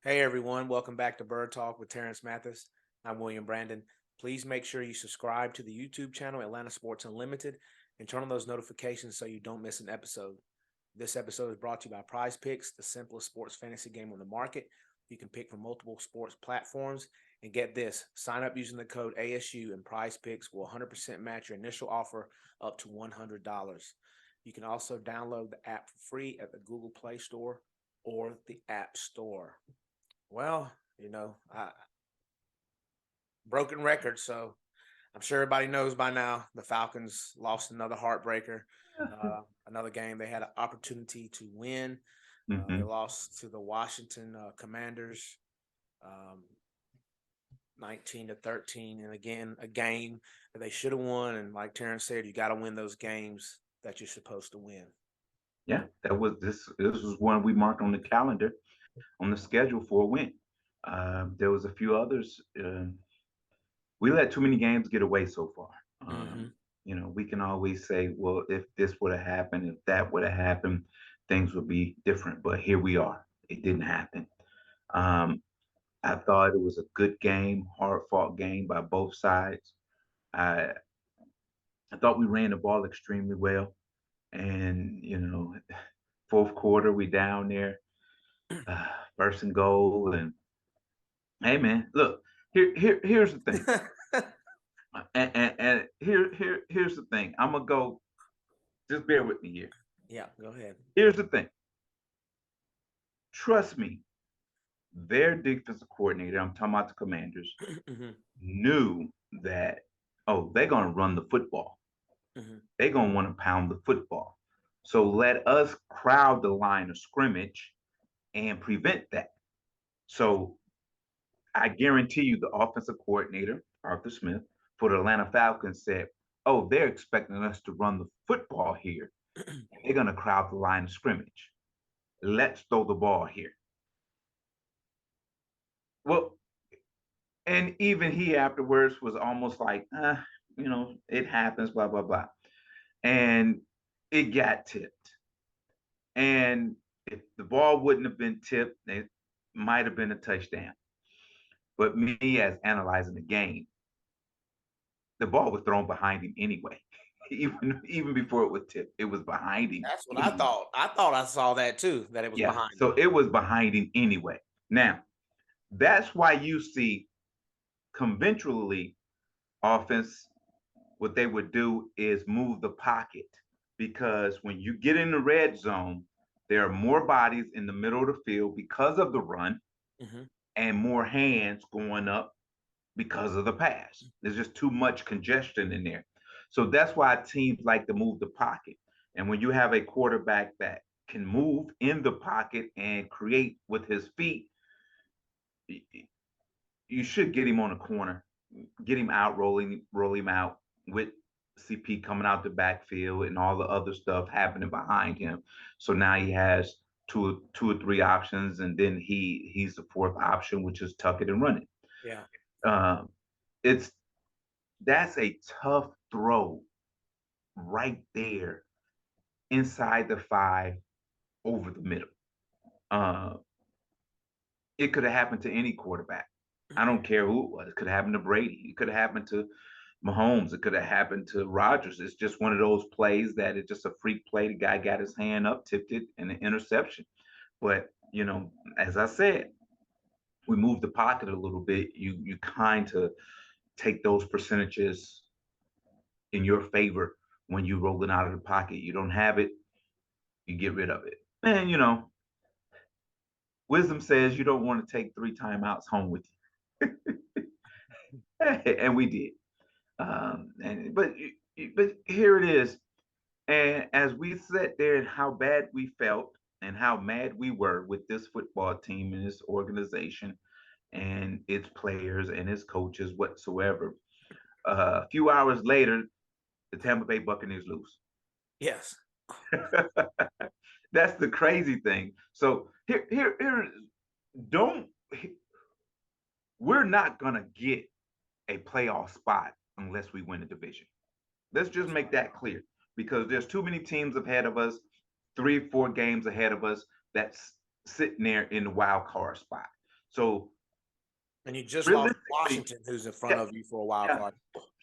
Hey everyone, welcome back to Bird Talk with Terrence Mathis. I'm William Brandon. Please make sure you subscribe to the YouTube channel Atlanta Sports Unlimited and turn on those notifications so you don't miss an episode. This episode is brought to you by Prize Picks, the simplest sports fantasy game on the market. You can pick from multiple sports platforms. And get this, sign up using the code ASU and Prize Picks will 100% match your initial offer up to $100. You can also download the app for free at the Google Play Store or the App Store. Well, I broken record, so I'm sure everybody knows by now the Falcons lost another heartbreaker. Another game they had an opportunity to win. They hmm lost to the Washington Commanders, um, 19-13, and again a game that they should have won. And like Terrence said, you got to win those games that you're supposed to win. Yeah, that was this. This was one we marked on the calendar, on the schedule for a win. There was a few others. We let too many games get away so far. Mm-hmm. We can always say, well, if this would have happened, if that would have happened, things would be different. But here we are. It didn't happen. Um, I thought it was a good game, hard fought game by both sides. I I thought we ran the ball extremely well, and fourth quarter we down there, first and goal, and hey man, look here's the thing, and here's the thing. I'm gonna go. Just bear with me here. Yeah, go ahead. Here's the thing. Trust me, their defensive coordinator, I'm talking about the Commanders, Mm-hmm. knew that, oh, they're gonna run the football. Mm-hmm. They're gonna want to pound the football. So let us crowd the line of scrimmage and prevent that. So I guarantee you the offensive coordinator, Arthur Smith, for the Atlanta Falcons said, oh, they're expecting us to run the football here. They're going to crowd the line of scrimmage. Let's throw the ball here. Well, and even he afterwards was almost like, it happens, blah, blah, blah. And it got tipped. And if the ball wouldn't have been tipped, it might have been a touchdown. But me, as analyzing the game, the ball was thrown behind him anyway. Even before it was tipped, it was behind him That's what I anyway. thought. I thought I saw that too, that it was Yeah, behind him. so it was behind him anyway. Now, that's why you see conventionally offense, what they would do is move the pocket, because when you get in the red zone, there are more bodies in the middle of the field because of the run, Mm-hmm. and more hands going up because of the pass. There's just too much congestion in there. So that's why teams like to move the pocket. And when you have a quarterback that can move in the pocket and create with his feet, you should get him on a corner, get him out, roll him out with CP coming out the backfield and all the other stuff happening behind him. So now he has two or three options, and then he's the fourth option, which is tuck it and run it. Yeah. Um, it's that's a tough throw right there inside the five over the middle. Uh, it could have happened to any quarterback. I don't care who it was. It could have happened to Brady. It could have happened to Mahomes. It could have happened to Rodgers. It's just one of those plays that it's just a freak play. The guy got his hand up, tipped it, and an interception. But as I said, we move the pocket a little bit. You kind of take those percentages in your favor when you roll it out of the pocket. You don't have it, you get rid of it. And wisdom says you don't want to take three timeouts home with you, and we did. And but here it is. And as we sat there and how bad we felt and how mad we were with this football team and this organization and its players and its coaches whatsoever, a few hours later, the Tampa Bay Buccaneers lose. Yes. That's the crazy thing. So here, don't we're not gonna get a playoff spot unless we win the division. Let's just That's make right. that clear, because there's too many teams ahead of us, 3, 4 games ahead of us, that's sitting there in the wild card spot. So And you just lost realistically, Washington, who's in front yeah, of you for a wild yeah. card.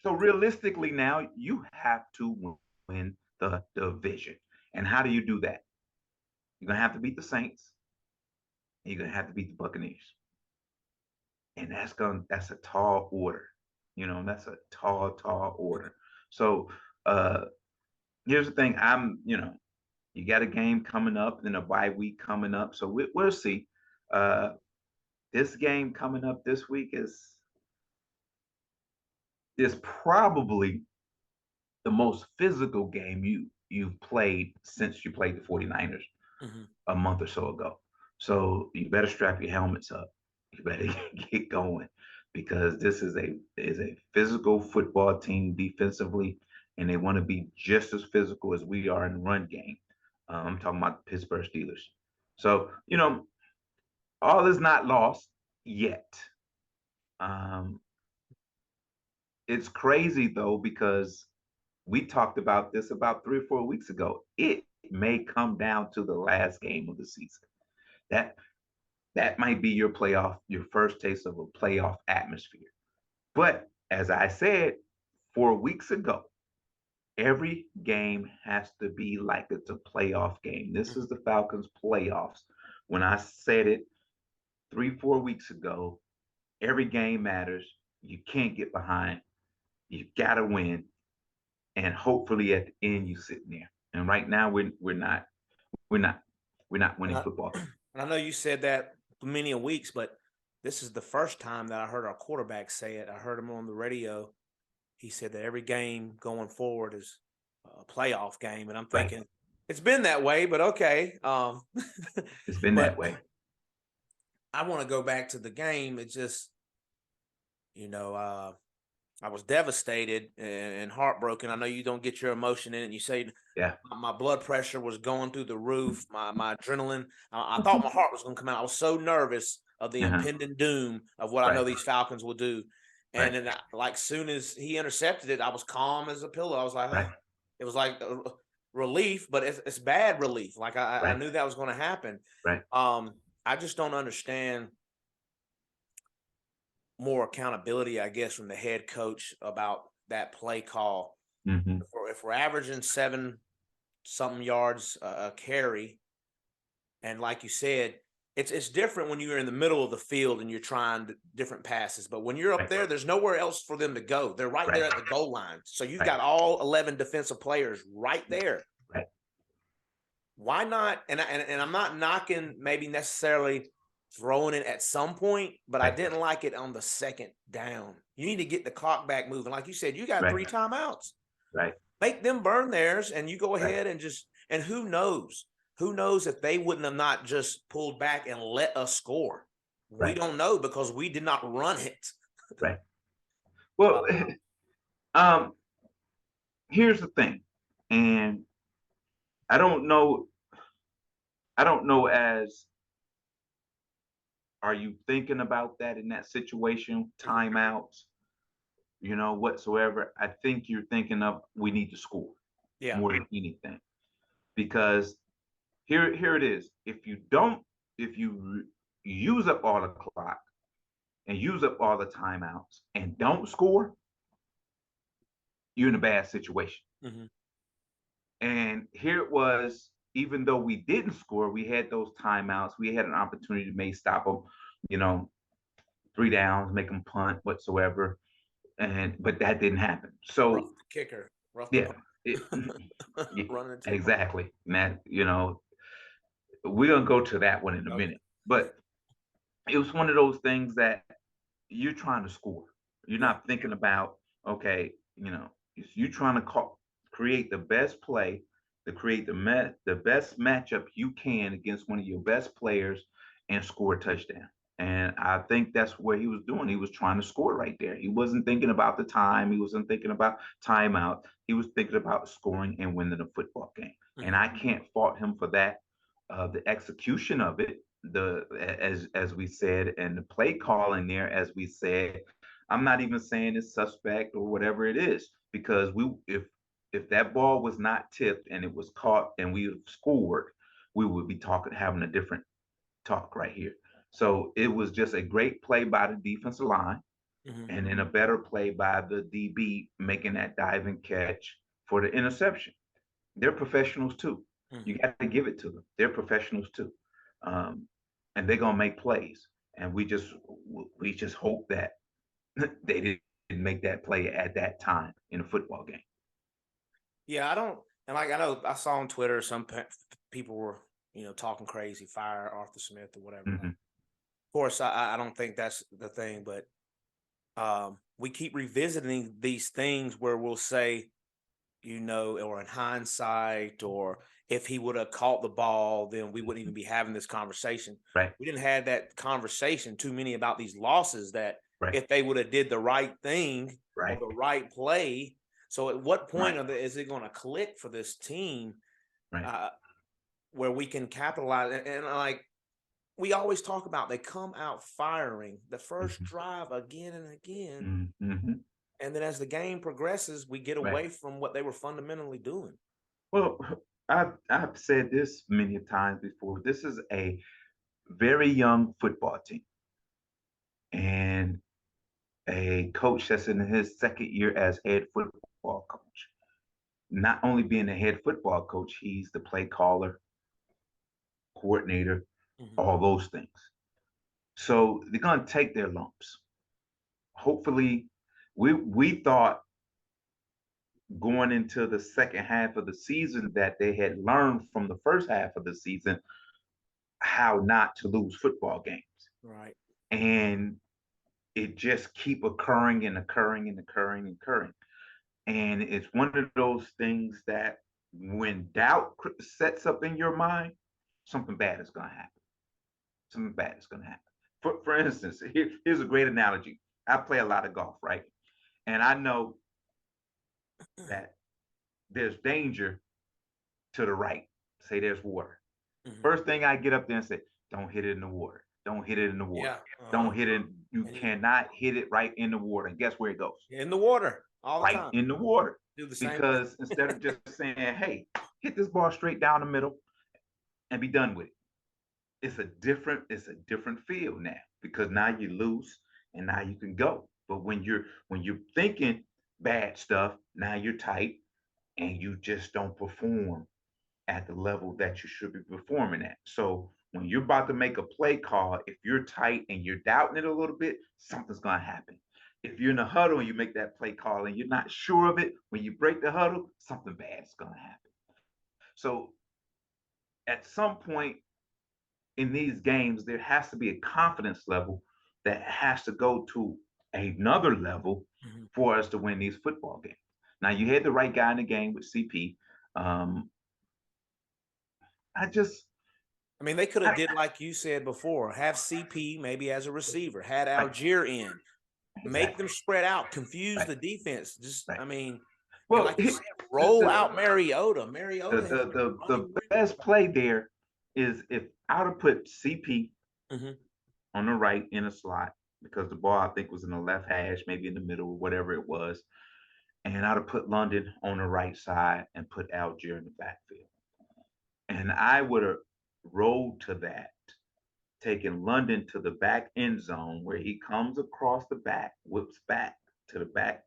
So realistically, now you have to win the division. And how do you do that? You're gonna have to beat the Saints. And you're gonna have to beat the Buccaneers. And that's a tall order. That's a tall order. So uh here's the thing. You got a game coming up and a bye week coming up. So we'll see. Uh this game coming up this week is probably the most physical game you've played since you played the 49ers Mm-hmm. a month or so ago. So you better strap your helmets up. You better get going because this is a physical football team defensively, and they want to be just as physical as we are in the run game. I'm talking about the Pittsburgh Steelers. So all is not lost yet. Um, it's crazy though because we talked about this about 3 or 4 weeks ago. It may come down to the last game of the season. That that might be your first taste of a playoff atmosphere. But as I said 4 weeks ago, every game has to be like it's a playoff game. This is the Falcons playoffs. When I said it 3, 4 weeks ago, every game matters. You can't get behind. You gotta win. And hopefully at the end you sitting there. And right now we're not we're not And winning I, football games. and I know you said that for many a weeks, but this is the first time that I heard our quarterback say it. I heard him on the radio. He said that every game going forward is a playoff game, and I'm Right. thinking it's been that way, but okay. It's been that But way. I want to go back to the game. It just, I was devastated and heartbroken. I know you don't get your emotion in it. You say Yeah. my blood pressure was going through the roof, my adrenaline. I thought my heart was going to come out. I was so nervous of the Uh-huh. impending doom of what I know Right. these Falcons will do. Right. And then, like, soon as he intercepted it, I was calm as a pillow. I was like, Right. it was like relief, but it's bad relief. Like I Right. knew that was going to happen. Right. I just don't understand more accountability, I guess, from the head coach about that play call. Mm-hmm. If we're averaging 7-something yards a carry, and like you said, it's different when you're in the middle of the field and you're trying different passes. But when you're up Right. there, there's nowhere else for them to go. They're right there Right. at the goal line. So you've Right. got all 11 defensive players right there. Right. Why not? And I'm not knocking maybe necessarily throwing it at some point, but I Right. didn't like it on the second down. You need to get the clock back moving. Like you said, you got Right. 3 timeouts. Right. Make them burn theirs, and you go Right. ahead and and who knows? Who knows if they wouldn't have not just pulled back and let us score? We Right. don't know because we did not run it. Right. Well, Uh, um, here's the thing, and I don't know. I don't know as are you thinking about that in that situation, mhm. timeouts, whatsoever. I think you're thinking of we need to score Yeah. more than anything because here it is. If you use up all the clock and use up all the timeouts and don't score, you're in a bad situation. Hmm. And here it was, even though we didn't score, we had those timeouts. We had an opportunity to maybe stop them, you know, 3 downs, make them punt whatsoever. But that didn't happen. Rough So the kicker, rough the yeah, punter. it, yeah, Running the table. exactly. Matt, we're gonna go to that one in a Okay. minute. But it was one of those things that you're trying to score. You're Yeah. not thinking about, okay, you're trying to create the best play, to create the best matchup you can against one of your best players and score a touchdown. And I think that's what he was doing. He was trying to score right there. He wasn't thinking about the time. He wasn't thinking about timeout. He was thinking about scoring and winning a football game. And Hmm. I can't fault him for that. The execution of it, as we said, and the play calling there, as we said, I'm not even saying it's suspect or whatever it is, because if that ball was not tipped and it was caught and we scored, we would be having a different talk right here. So it was just a great play by the defensive line, Mhm. and then a better play by the DB making that diving catch for the interception. They're professionals too. You Mhm. got to give it to them. They're professionals too, um, and they're gonna make plays. And we just hope that they didn't make that play at that time in a football game. Yeah, I don't, and like I know I saw on Twitter some people were talking crazy, fire Arthur Smith or whatever. Hmm. Of course, I don't think that's the thing, but we keep revisiting these things where we'll say, or in hindsight, or if he would have caught the ball, then we wouldn't even be having this conversation. Right, We didn't have that conversation too many about these losses that right, if they would have did the right thing or right, the right play. So at what point right, is it going to click for this team right. uh, where we can capitalize? And like we always talk about, they come out firing the first Hmm. drive again and again. Hmm. And then as the game progresses, we get Right. away from what they were fundamentally doing. Well, I've said this many times before. This is a very young football team, and a coach that's in his second year as head football coach. Not only being the head football coach, he's the play caller, coordinator, Mhm. all those things. So they're gonna take their lumps. Hopefully, we thought going into the second half of the season that they had learned from the first half of the season how not to lose football games. Right. And it just keep occurring and occurring and occurring and occurring. And it's one of those things that when doubt sets up in your mind, something bad is going to happen. Something bad is going to happen. For instance, here's a great analogy. I play a lot of golf, right? And I know that there's danger to the right. Say there's water. Mhm. First thing I get up there and say, don't hit it in the water. Don't hit it in the water. Yeah. Don't hit it. You And cannot hit it right in the water. And guess where it goes? in the water all the Right time. in the water. Do the same thing. Because instead of just saying, hey, hit this ball straight down the middle and be done with it. It's a different feel now because now you loose and now you can go. But when you're thinking bad stuff, now you're tight and you just don't perform at the level that you should be performing at. So when you're about to make a play call, if you're tight and you're doubting it a little bit, something's gonna happen. If you're in a huddle and you make that play call and you're not sure of it, when you break the huddle, something bad is gonna happen. So at some point in these games, there has to be a confidence level that has to go to another level Mhm. for us to win these football games. Now, you had the right guy in the game with CP. Um, I just, I mean, they could have I, did like you said before, have CP maybe as a receiver, had right, Algier in, make them exactly, spread out, confuse right, the defense. Just, right. I mean, and Well, like you said, the, roll the, out Mariota. the, Mariota has been the, the running really best well. play there is if I would have put CP Hmm. on the right in a slot because the ball I think was in the left hash, maybe in the middle, whatever it was, and I'd have put London on the right side and put Algier in the backfield. And I would have rolled to that, taking London to the back end zone where he comes across the back, whips back to the back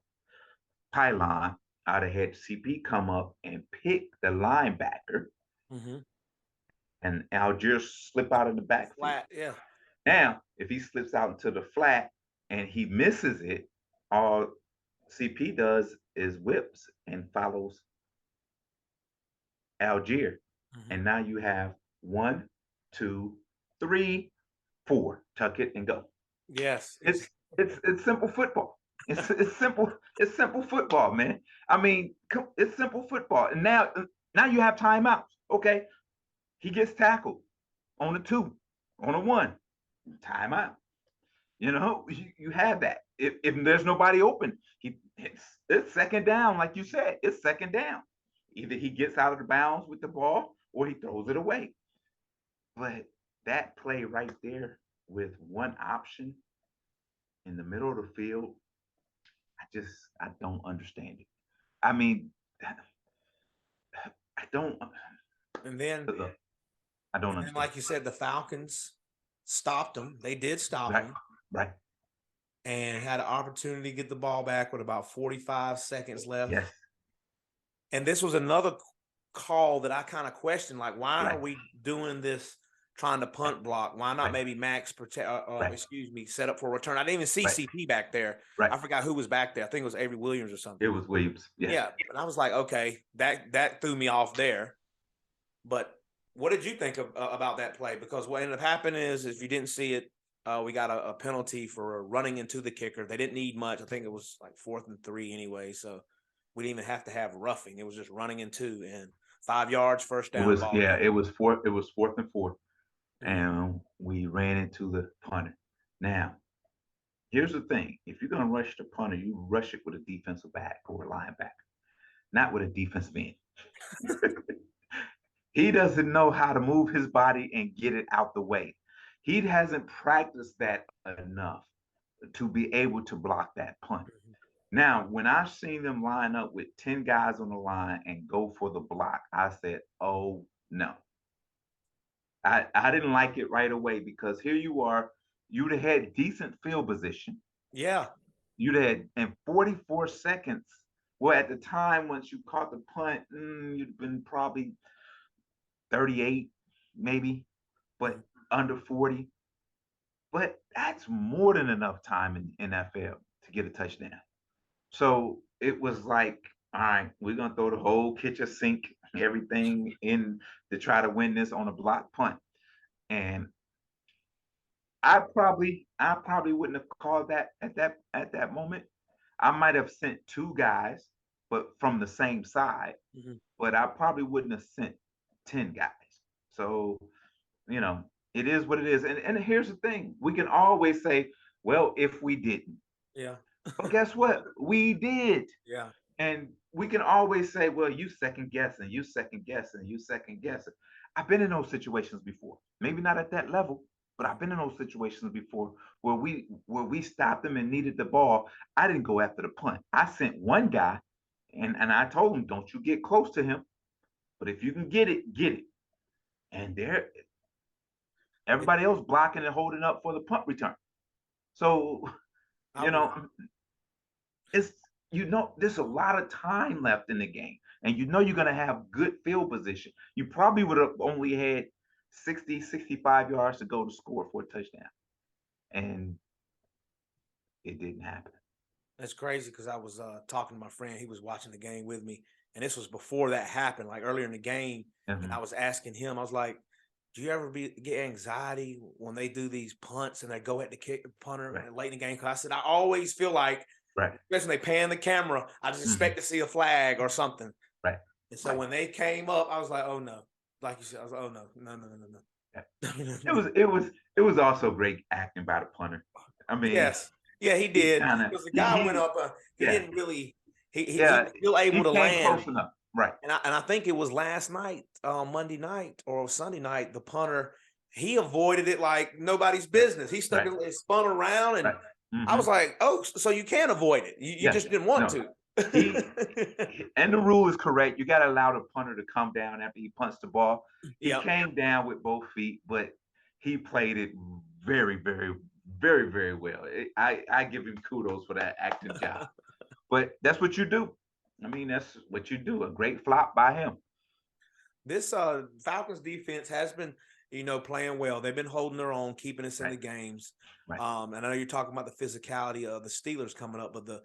pylon. I'd have had CP come up and pick the linebacker Hmm. and Algier slip out of the backfield. Flat, yeah. Now, if he slips out into the flat and he misses it, all CP does is whips and follows Algier. Hmm. And now you have one, two, three, four. Tuck it and go. Yes, It's it's simple football. It's simple. It's simple football, man. I mean, it's simple football. And now you have timeouts. Okay, he gets tackled on a two, on a one, timeout. You have that. If there's nobody open, it's second down, like you said. It's second down. Either he gets out of the bounds with the ball or he throws it away. But that play right there with one option in the middle of the field, I don't understand it. I mean, I don't and then look, I don't and then understand like you said, the Falcons. stopped them. They did stop Right. them Right. and had an opportunity to get the ball back with about 45 seconds left. Yes. And this was another call that I kind of questioned, like, why are Right. we doing this trying to punt block? Why not Right. maybe max protect, Right. excuse me, set up for a return? I didn't even see Right. CP back there. Right. I forgot who was back there. I think it was Avery Williams or something. It was Williams. Yes. Yeah. And I was like, okay, that threw me off there. But what did you think about that play? Because what ended up happening is, if you didn't see it, we got a penalty for running into the kicker. They didn't need much. I think it was like 4th and 3 anyway. So we didn't even have to have roughing. It was just running into, and 5 yards, first It down, was, ball yeah, game. it was 4th and 4, Mhm. and we ran into the punter. Now, here's the thing: if you're gonna rush the punter, you rush it with a defensive back or a linebacker, not with a defensive end. He doesn't know how to move his body and get it out the way. He hasn't practiced that enough to be able to block that punt. Mhm. Now, when I've seen them line up with 10 guys on the line and go for the block, I said, oh no. I didn't like it right away, because here you are, you'd have had decent field position. Yeah. You'd had in 44 seconds. Well, at the time, once you caught the punt, you'd been probably 38, maybe, but Mhm. under 40. But that's more than enough time in NFL to get a touchdown. So it was like, all right, we're gonna throw the whole kitchen sink, everything in to try to win this on a block punt. And I probably wouldn't have called that at that moment. I might have sent two guys, but from the same side, Mhm. but I probably wouldn't have sent 10 guys. So, you know, it is what it is. And here's the thing: we can always say, well, if we didn't. Yeah. But guess what? We did. Yeah. And we can always say, well, you second guessing, you second guessing, you second guessing. I've been in those situations before. Maybe not at that level, but I've been in those situations before where we stopped them and needed the ball. I didn't go after the punt. I sent one guy, and I told him, don't you get close to him. But if you can get it, get it. And there, It, everybody else blocking and holding up for the punt return. So, I you would. know, it's there's a lot of time left in the game, and you're going to have good field position. You probably would have only had 60, 65 yards to go to score for a touchdown, and it didn't happen. That's crazy, because I was talking to my friend. He was watching the game with me, and this was before that happened, like earlier in the game. And I Mhm. was asking him, I was like, "Do you ever get anxiety when they do these punts and they go at the kick the punter Right, late in the game?" Because I said I always feel like, right. especially when they pan the camera, I just Mhm. expect to see a flag or something. Right, And so when they came up, I was like, "Oh no!" Like you said, I was like, "Oh no, no, no, no, yeah. no, it no." was it was it was also great acting by the punter. I mean, Yes, yeah, he he did, kind of because the guy went he up. He yeah, didn't really. He yeah, was still able he to came land. close enough. Right. And I think it was last night, Monday night or Sunday night, the punter, he avoided it like nobody's Right. business. He stuck Right. it, spun around, and Right. I was Mhm. like, "Oh, so you can avoid it. You Yeah. just didn't want No. to." He and the rule is correct. You got to allow the punter to come down after he punts the ball. He Yep. came down with both feet, but he played it very, very, very, very well. I give him kudos for that acting job. But that's what you do. I mean, that's what you do. A great flop by him. This Falcons defense has been, playing well. They've been holding their own, keeping us in Right. the games. Right. And I know you're talking about the physicality of the Steelers coming up, but the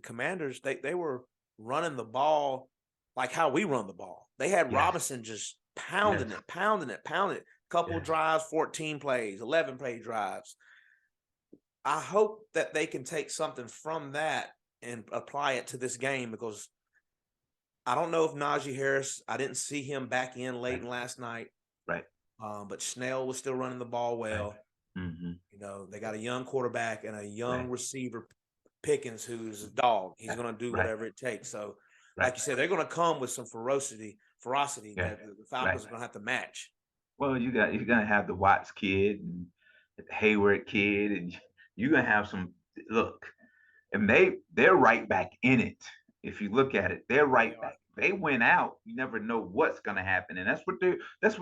Commanders, they were running the ball like how we run the ball. They had Yes. Robinson just Yes. pounding it, pounding it, pounding it. Couple Yes. drives, 14 plays, 11 play drives. I hope that they can take something from that and apply it to this game, because I don't know if Najee Harris, I didn't see him back in late Right. in last night, Right. but Snell was still running the ball Right. well. Mm-hmm. They got a young quarterback and a young Right. receiver, Pickens, who's a dog. He's Right. going to do Right. whatever it takes. So, Right. like you said, they're going to come with some ferocity Yeah. that the Right. Falcons are going to have to match. Well, you're gonna have the Watts kid and the Hayward kid, and you're gonna have some look, and they're right back in it. If you look at it, they're Yeah, they right are. back. They went out. You never know what's gonna happen, and that's what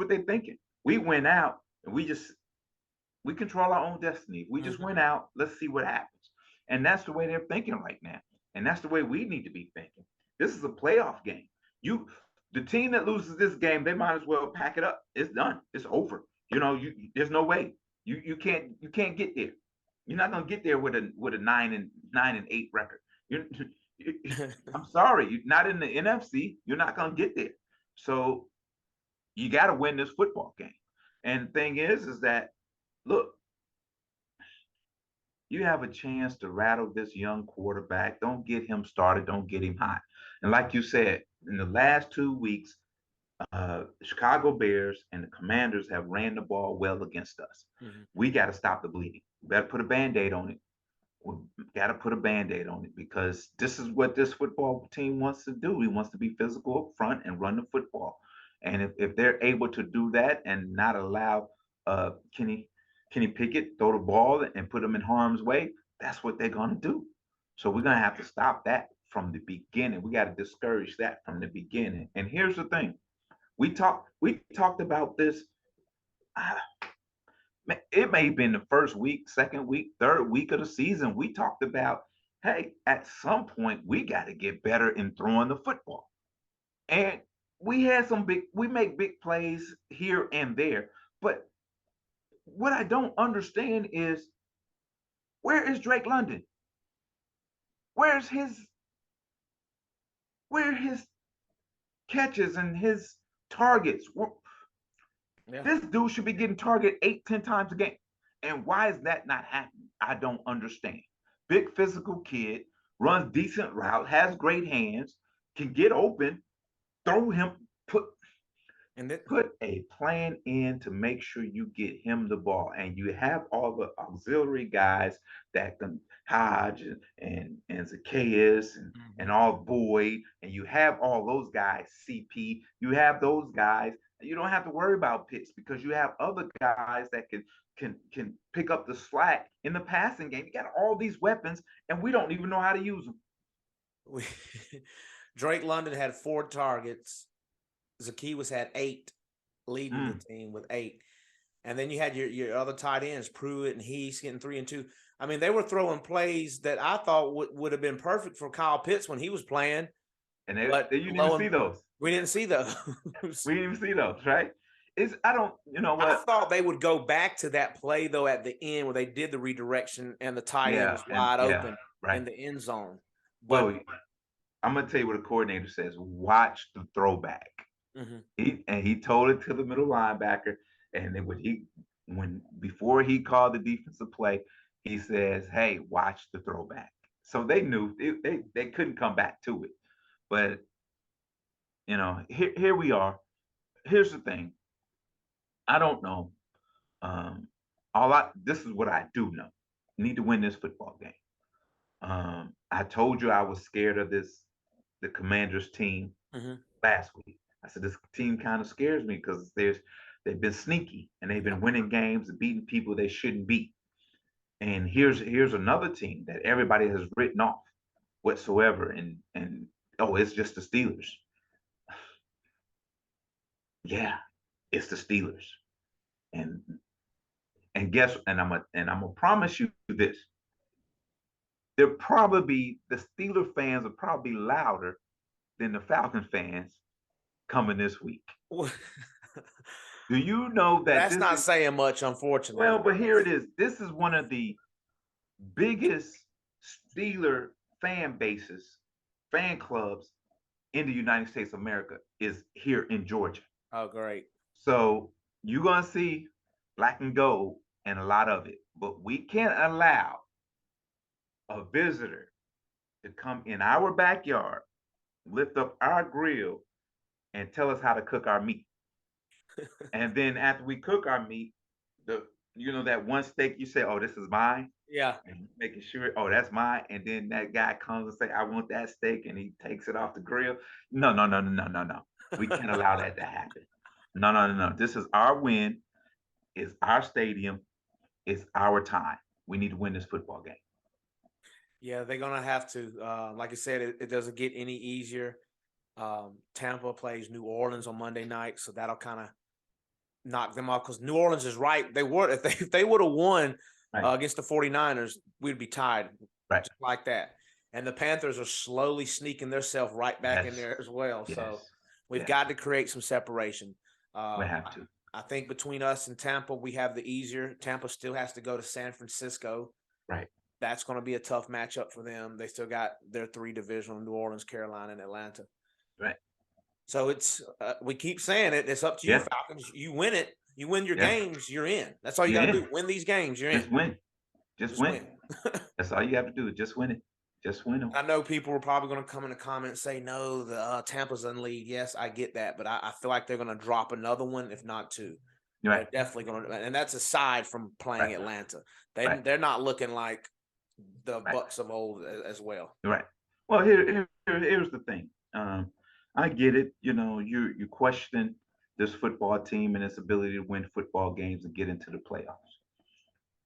they're thinking. We went out. And we control our own destiny. We just Mhm. went out. Let's see what happens. And that's the way they're thinking right now. And that's the way we need to be thinking. This is a playoff game. The team that loses this game, they might as well pack it up. It's done. It's over. There's no way. You can't get there. You're not gonna get there with a 9-8 record. You, I'm sorry, you're not in the NFC. You're not gonna get there. So you got to win this football game. And the thing is that look, you have a chance to rattle this young quarterback. Don't get him started. Don't get him hot. And like you said, in the last 2 weeks, the Chicago Bears and the Commanders have ran the ball well against us. Mhm. We got to stop the bleeding. We better put a band-aid on it. We got to put a band-aid on it because this is what this football team wants to do. He wants to be physical up front and run the football. And if they're able to do that and not allow Kenny Pickett throw the ball and put them in harm's way, that's what they're going to do. So we're going to have to stop that from the beginning. We got to discourage that from the beginning. And here's the thing: we talked about this. Uh, it may have been the first week, second week, third week of the season. We talked about, hey, at some point we got to get better in throwing the football. And we make big plays here and there. But what I don't understand is, where is Drake London? Where's where are his catches and his targets? Yeah. This dude should be getting targeted 8, 10 times a game. And why is that not happening? I don't understand. Big physical kid, runs decent route, has great hands, can get open, throw him, put And that, put a plan in to make sure you get him the ball. And you have all the auxiliary guys that can Hodge and Zacchaeus and mhm. all Boyd, and you have all those guys, CP, you have those guys. You don't have to worry about Pitts because you have other guys that can pick up the slack in the passing game. You got all these weapons, and we don't even know how to use them. We, Drake London had 4 targets. Zacchaeus had 8, leading the Mm. team with 8. And then you had your other tight ends, Pruitt and Heath, getting 3 and 2. I mean, they were throwing plays that I thought would have been perfect for Kyle Pitts when he was playing, And but you didn't even see those. we didn't see those. We didn't even see those, right? I don't, you know I what? thought they would go back to that play though at the end where they did the redirection and the tight end Yeah, was and wide yeah, open right. in the end zone. But Well, I'm gonna tell you what a coordinator says. Watch the throwback. mhm. He told it to the middle linebacker, and then when before he called the defensive play, he says, "Hey, watch the throwback." So they knew they couldn't come back to it. But here we are. Here's the thing. I don't know. Um, this is what I do know. Need to win this football game. I told you I was scared of the Commanders team Mhm. last week. I said this team kind of scares me because they've been sneaky and they've Yeah. been winning games and beating people they shouldn't beat. And here's another team that everybody has written off whatsoever. And oh, it's just the Steelers. Yeah, it's the Steelers. And I'm gonna promise you this. The Steeler fans are probably louder than the Falcon fans coming this week. Do you know that That's this not is saying much, unfortunately. well, but here it is. This is one of the biggest Steeler fan clubs in the United States of America is here in Georgia. Oh, great. So you're gonna see black and gold and a lot of it, but we can't allow a visitor to come in our backyard, lift up our grill, and tell us how to cook our meat. And then after we cook our meat, the that one steak you say, "Oh, this is mine," Yeah. and making sure, "Oh, that's mine," and then that guy comes and say, "I want that steak," and he takes it off the grill. No, no, no, no, no, no, no. We can't allow that to happen. No, no, no, no. This is our win. It's our stadium. It's our time. We need to win this football game. Yeah, they're gonna have to. Like I said, it doesn't get any easier. Tampa plays New Orleans on Monday night, so that'll kind of knock them off because New Orleans is right. They were if they would have won Right. against the 49ers, we'd be tied Right. just like that. And the Panthers are slowly sneaking themselves right back in Yes. there as well. So Yes. we've Yes. got to create some separation. We Uh, have I, to. I think between us and Tampa, we have the easier. Tampa still has to go to San Francisco. Right. That's going to be a tough matchup for them. They still got their three divisional: New Orleans, Carolina, and Atlanta. Right. So it's we keep saying it. It's up to you, Yeah. Falcons. You win it. You win your Yeah. games. You're in. That's all you You're got to in. do. Win these games. You're in. Just win. Just Just win. win. That's all you have to do. Just win it. Just win them. I know people are probably going to come in the comments and say, no, the Tampa's in lead. Yes, I get that. But I feel like they're going to drop another one, if not two. Right. They're definitely going to. And that's aside from playing Right. Atlanta. Right. They're not looking like the Right. Bucks of old as well. Right. Well, here's the thing. I get it. You know, you question this football team and its ability to win football games and get into the playoffs.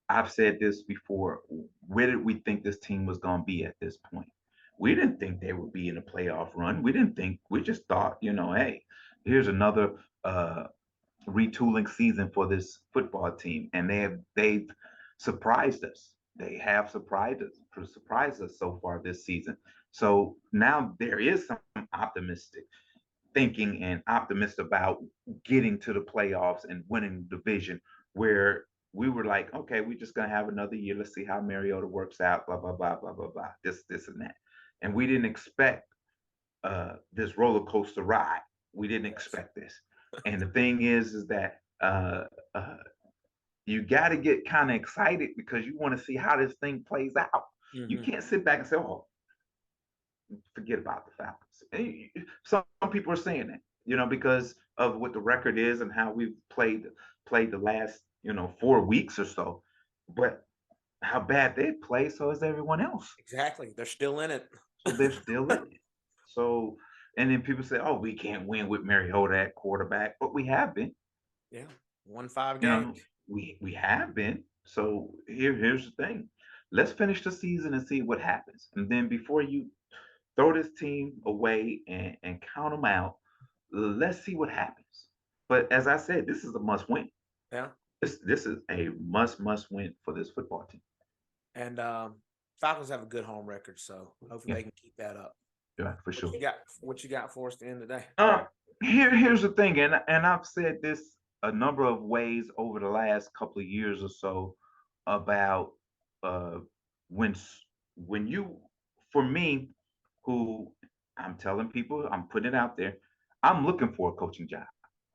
I've said this before. Where did we think this team was going to be at this point? We didn't think they would be in a playoff run. We didn't think. We just thought, hey, here's another retooling season for this football team, and they've surprised us. They have surprised us so far this season. So now there is some optimistic thinking and optimist about getting to the playoffs and winning the division, where we were like, okay, we're just gonna have another year. Let's see how Mariota works out. Blah blah blah blah blah blah. This and that, and we didn't expect this roller coaster ride. We didn't Yes. expect this. And the thing is that uh, you got to get kind of excited because you want to see how this thing plays out. You Mm-hmm. can't sit back and say, "Oh, forget about the Falcons." Some people are saying that, because of what the record is and how we've played the last, 4 weeks or so. But how bad they play, so is everyone else. Exactly. They're still in it. So they're still in it. So, and then people say, "Oh, we can't win with Mariota at quarterback," but we have been. Yeah. Won 5 You games. know, we have been. So here's the thing. Let's finish the season and see what happens. And then before you throw this team away and count them out, let's see what happens. But as I said, this is a must win. Yeah. This is a must win for this football team. And Falcons have a good home record, so hopefully Yeah, they can keep that up. yeah, for What sure. you got? What you got for us to end today? Here's the thing, and I've said this a number of ways over the last couple of years or so about uh when when you for me, who I'm telling people, I'm putting it out there, I'm looking for a coaching job.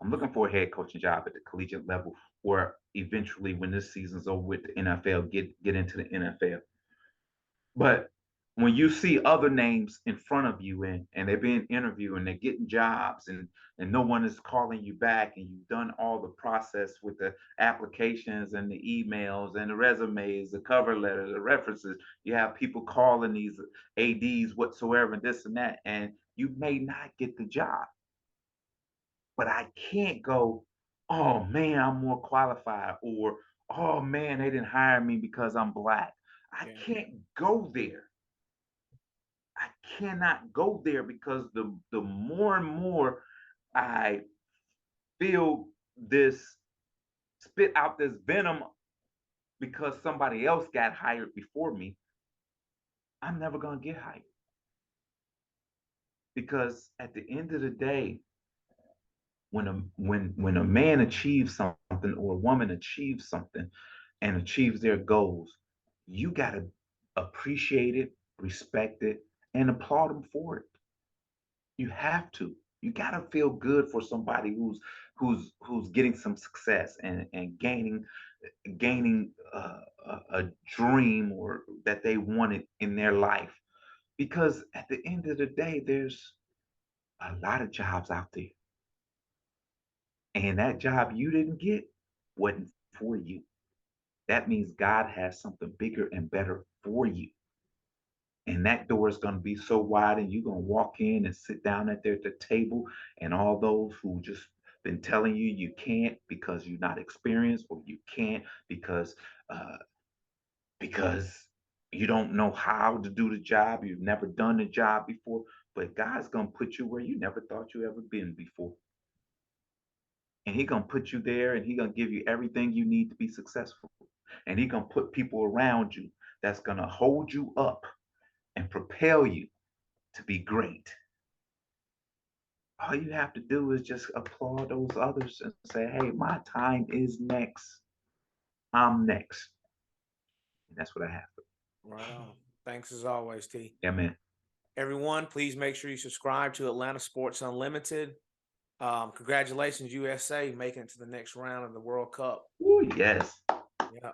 I'm looking for a head coaching job at the collegiate level, or eventually when this season's over with the NFL, get into the NFL. But when you see other names in front of you and they're being interviewed and they're getting jobs and no one is calling you back and you've done all the process with the applications and the emails and the resumes, the cover letter, the references, you have people calling these ADs whatsoever and this and that, and you may not get the job. But I can't go, oh man, I'm more qualified, or oh man, they didn't hire me because I'm black. I Yeah. can't go there. I cannot go there because the more and more I feel this spit out this venom because somebody else got hired before me, I'm never gonna get hired. Because at the end of the day, when a man achieves something or a woman achieves something and achieves their goals, you gotta appreciate it, respect it, and applaud them for it. You have to. You gotta feel good for somebody who's getting some success and gaining a dream or that they wanted in their life. Because at the end of the day, there's a lot of jobs out there, and that job you didn't get wasn't for you. That means God has something bigger and better for you. And that door is going to be so wide, and you're going to walk in and sit down at the table, and all those who just been telling you you can't because you're not experienced, or you can't uh, because you don't know how to do the job, you've never done the job before, but God's going to put you where you never thought you ever been before. and he gonna put you there, and he gonna give you everything you need to be successful. And he gonna put people around you that's gonna hold you up and propel you to be great. All you have to do is just applaud those others and say, hey, my time is next. I'm next. And that's what I have. Right on. Thanks as always, T. Yeah, man. Everyone, please make sure you subscribe to Atlanta Sports Unlimited. Congratulations, USA, making it to the next round of the World Cup. Ooh, yes. Yeah.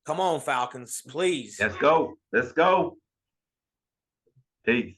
Come on, Falcons, please. Let's go. Let's go. Peace.